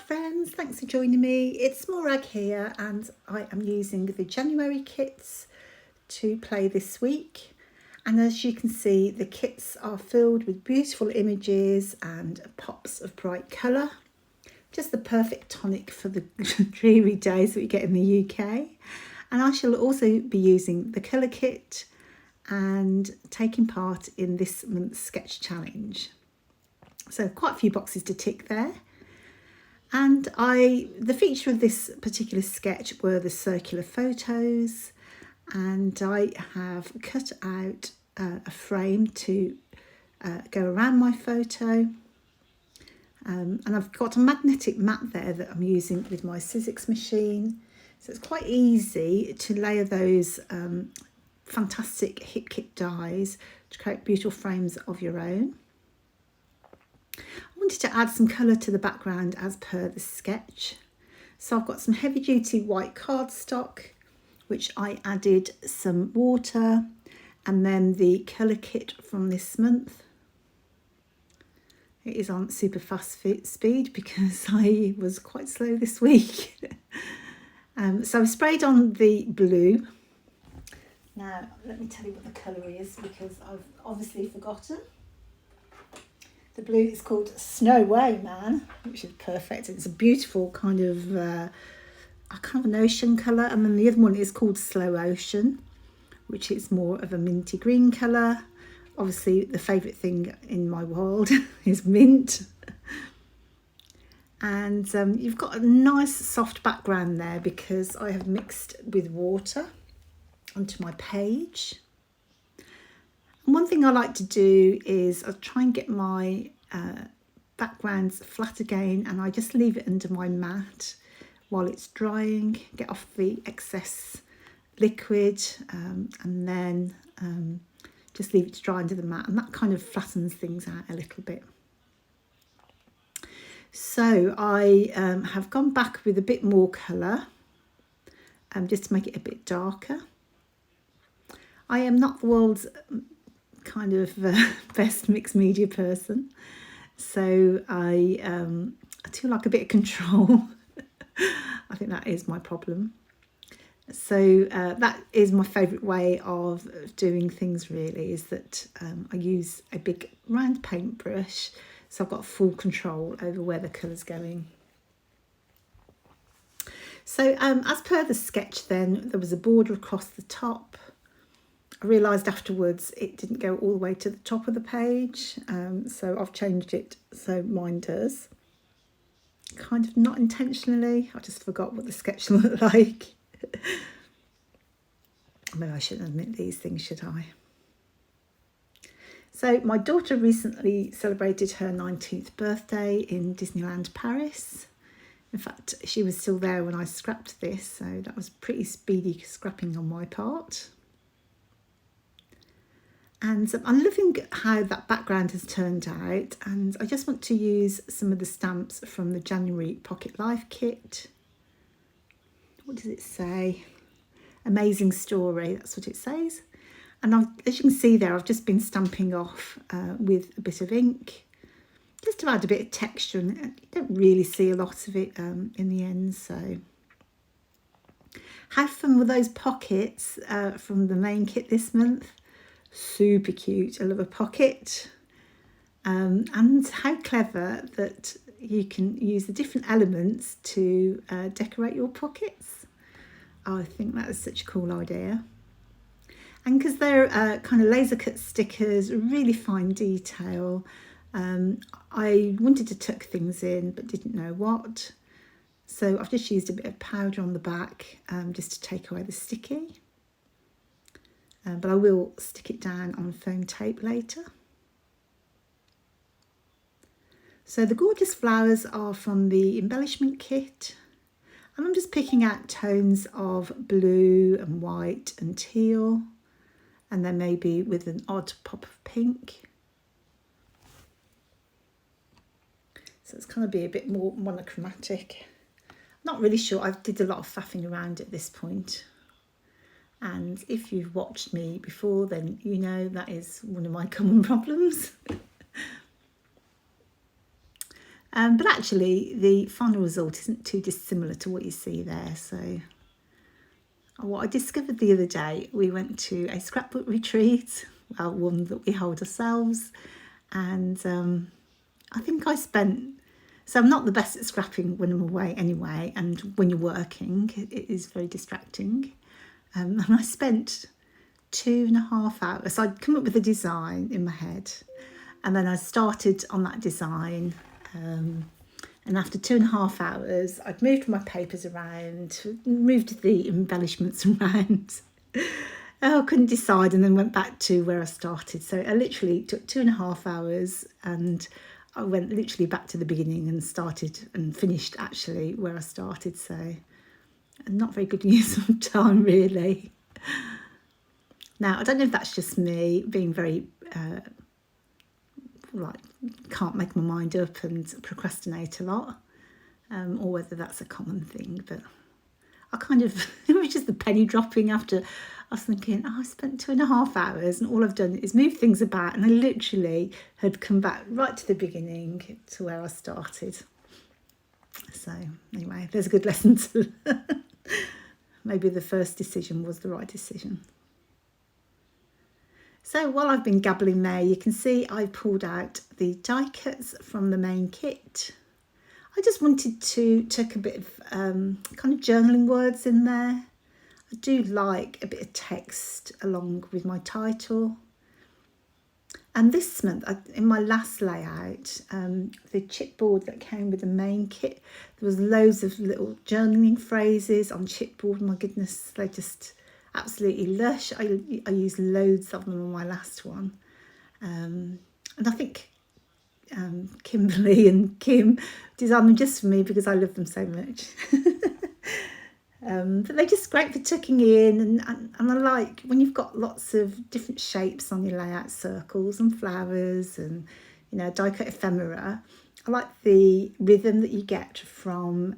friends, thanks for joining me. It's Morag here and I am using the January kits to play this week. And as you can see, the kits are filled with beautiful images and pops of bright colour. Just the perfect tonic for the dreary days that we get in the UK. And I shall also be using the colour kit and taking part in this month's sketch challenge. So quite a few boxes to tick there. And the feature of this particular sketch were the circular photos, and I have cut out a frame to go around my photo. And I've got a magnetic mat there that I'm using with my Sizzix machine. So it's quite easy to layer those fantastic Hip Kit dies to create beautiful frames of your own. I wanted to add some colour to the background as per the sketch. So I've got some heavy duty white cardstock, which I added some water, and then the colour kit from this month. It is on super fast speed because I was quite slow this week. So I sprayed on the blue. Now let me tell you what the colour is because I've obviously forgotten. The blue is called Snow Way Man, which is perfect. It's a beautiful kind of an ocean colour. And then the other one is called Slow Ocean, which is more of a minty green colour. Obviously, the favourite thing in my world is mint. And you've got a nice soft background there because I have mixed with water onto my page. And one thing I like to do is I try and get my backgrounds flat again, and I just leave it under my mat while it's drying, get off the excess liquid, and then just leave it to dry under the mat, and that kind of flattens things out a little bit. So I have gone back with a bit more colour, just to make it a bit darker. I am not the world's kind of best mixed media person, so I do like a bit of control. I think that is my problem. So that is my favourite way of doing things, really, is that I use a big round paintbrush, so I've got full control over where the colour's going. So as per the sketch then, there was a border across the top. I realised afterwards it didn't go all the way to the top of the page, so I've changed it so mine does. Kind of not intentionally, I just forgot what the sketch looked like. Maybe I shouldn't admit these things, should I? So my daughter recently celebrated her 19th birthday in Disneyland Paris. In fact, she was still there when I scrapped this, so that was pretty speedy scrapping on my part. And I'm loving how that background has turned out, and I just want to use some of the stamps from the January Pocket Life kit. What does it say? Amazing story, that's what it says. And as you can see there, I've just been stamping off with a bit of ink, just to add a bit of texture, and you don't really see a lot of it in the end. So have fun with those pockets from the main kit this month. Super cute. I love a pocket. And how clever that you can use the different elements to decorate your pockets. I think that is such a cool idea. And because they're kind of laser cut stickers, really fine detail, I wanted to tuck things in but didn't know what. So I've just used a bit of powder on the back just to take away the sticky. But I will stick it down on foam tape later. So the gorgeous flowers are from the embellishment kit, and I'm just picking out tones of blue and white and teal, and then maybe with an odd pop of pink. So it's going to be a bit more monochromatic. Not really sure. I did a lot of faffing around at this point. And if you've watched me before, then you know that is one of my common problems. But actually the final result isn't too dissimilar to what you see there. So what I discovered the other day, we went to a scrapbook retreat, well, one that we hold ourselves, and I think I spent, so I'm not the best at scrapping when I'm away anyway, and when you're working it is very distracting, and I spent 2.5 hours. So I'd come up with a design in my head, and then I started on that design, and after 2.5 hours I'd moved my papers around, moved the embellishments around. I couldn't decide, and then went back to where I started. So I literally took 2.5 hours, and I went literally back to the beginning and started and finished actually where I started. So not very good use of time, really. Now, I don't know if that's just me being very, can't make my mind up and procrastinate a lot, or whether that's a common thing, but I kind of, it was just the penny dropping after. I was thinking, I spent 2.5 hours and all I've done is move things about, and I literally had come back right to the beginning to where I started. So anyway, there's a good lesson to learn. Maybe the first decision was the right decision. So while I've been gabbling there, you can see I pulled out die cuts from the main kit. I just wanted to take a bit of kind of journaling words in there. I do like a bit of text along with my title. And this month, in my last layout, the chipboard that came with the main kit, there was loads of little journaling phrases on chipboard. My goodness, they just absolutely lush. I used loads of them on my last one. And I think Kimberly and Kim designed them just for me because I love them so much. But they're just great for tucking in, and I like when you've got lots of different shapes on your layout, circles and flowers and, you know, die cut ephemera. I like the rhythm that you get from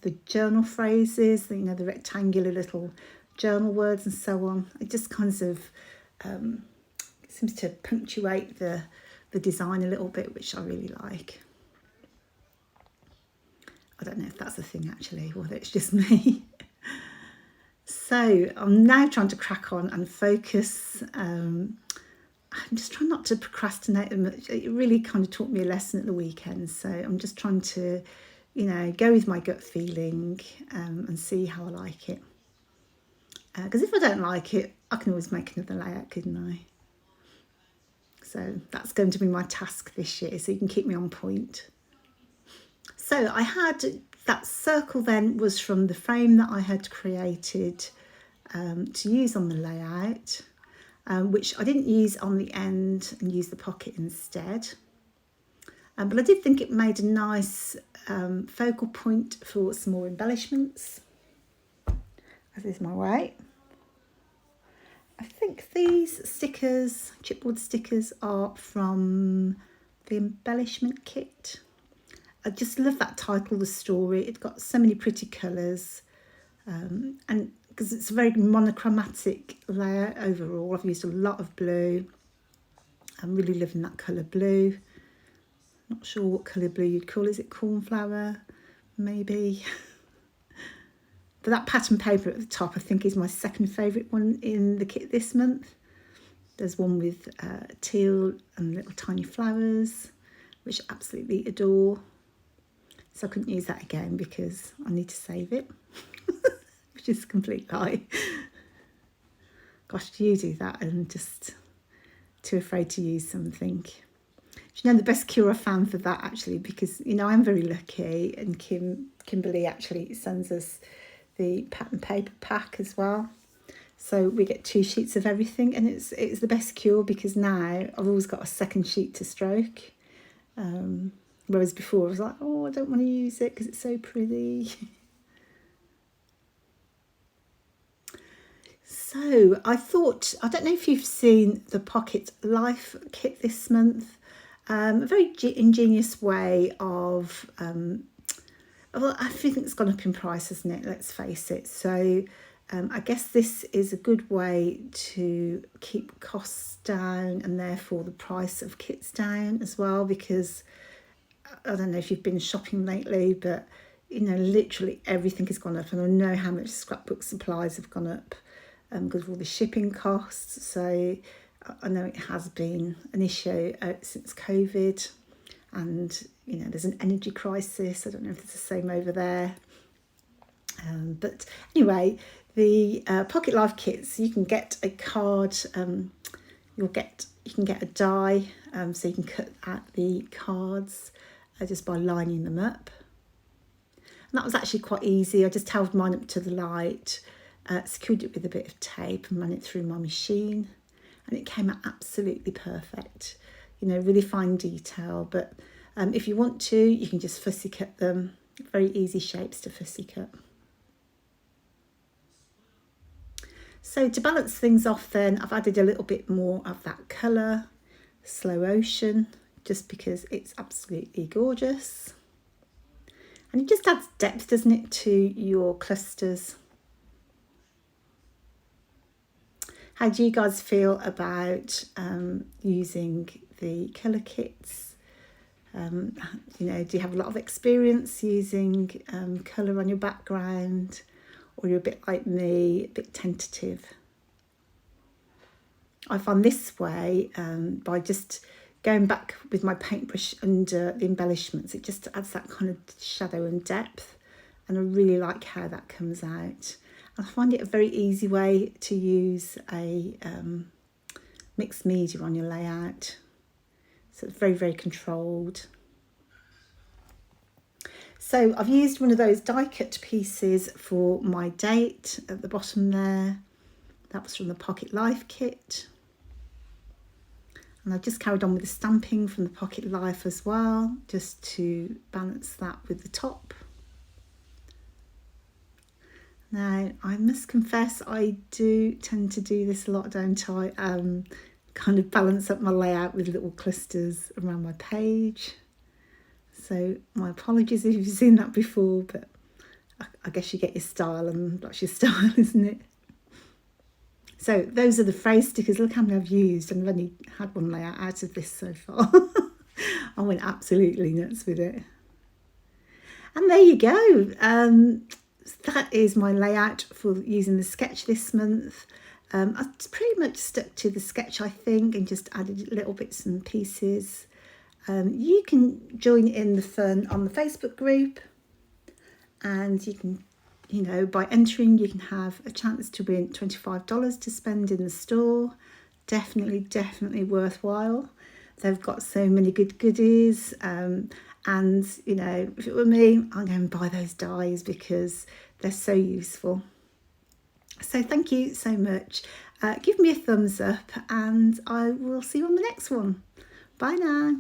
the journal phrases, you know, the rectangular little journal words and so on. It just kind of seems to punctuate the design a little bit, which I really like. I don't know if that's a thing actually, or whether it's just me. So I'm now trying to crack on and focus. I'm just trying not to procrastinate. It really kind of taught me a lesson at the weekend. So I'm just trying to, you know, go with my gut feeling and see how I like it. Because if I don't like it, I can always make another layout, couldn't I? So that's going to be my task this year, so you can keep me on point. So I had that circle then was from the frame that I had created to use on the layout, which I didn't use on the end and use the pocket instead. But I did think it made a nice focal point for some more embellishments. As is my way. I think these stickers, chipboard stickers, are from the embellishment kit. I just love that title, the story. It's got so many pretty colours, and because it's a very monochromatic layout overall. I've used a lot of blue. I'm really loving that colour blue. Not sure what colour blue you'd call. Is it cornflower? Maybe. But that pattern paper at the top, I think, is my second favourite one in the kit this month. There's one with teal and little tiny flowers, which I absolutely adore. So I couldn't use that again because I need to save it, which is a complete lie. Gosh, do you do that and just too afraid to use something? Do you know the best cure I found for that actually, because, you know, I'm very lucky, and Kimberly actually sends us the pattern paper pack as well, so we get 2 sheets of everything, and it's the best cure because now I've always got a second sheet to stroke, whereas before I was like, oh, I don't want to use it because it's so pretty. So I thought, I don't know if you've seen the Pocket Life kit this month, a very ingenious way of well, everything's gone up in price, hasn't it? Let's face it. So I guess this is a good way to keep costs down and therefore the price of kits down as well, because I don't know if you've been shopping lately, but literally everything has gone up, and I know how much scrapbook supplies have gone up because of all the shipping costs. So I know it has been an issue since COVID, and there's an energy crisis. I don't know if it's the same over there. But anyway, the Pocket Life kits, you can get a card. You can get a die, so you can cut out the cards just by lining them up. And that was actually quite easy. I just held mine up to the light, secured it with a bit of tape and ran it through my machine, and it came out absolutely perfect. Really fine detail, but if you want to, you can just fussy cut them. Very easy shapes to fussy cut. So to balance things off then, I've added a little bit more of that colour, Slow Ocean, just because it's absolutely gorgeous. And it just adds depth, doesn't it, to your clusters. How do you guys feel about using the colour kits? Do you have a lot of experience using colour on your background? Or you're a bit like me, a bit tentative? I find this way, by just going back with my paintbrush under the embellishments, it just adds that kind of shadow and depth, and I really like how that comes out. I find it a very easy way to use a mixed media on your layout, so it's very, very controlled. So I've used one of those die cut pieces for my date at the bottom there. That was from the Pocket Life kit. And I've just carried on with the stamping from the Pocket Life as well, just to balance that with the top. Now, I must confess, I do tend to do this a lot, don't I? Kind of balance up my layout with little clusters around my page. So my apologies if you've seen that before, but I guess you get your style, and that's your style, isn't it? So those are the phrase stickers. Look how many I've used, and I've only had one layout out of this so far. I went absolutely nuts with it. And there you go. That is my layout for using the sketch this month. I've pretty much stuck to the sketch, I think, and just added little bits and pieces. You can join in the fun on the Facebook group, and you can, by entering, you can have a chance to win $25 to spend in the store. Definitely worthwhile. They've got so many good goodies, and if it were me, I'm going to buy those dies because they're so useful. So thank you so much. Give me a thumbs up, and I will see you on the next one. Bye now.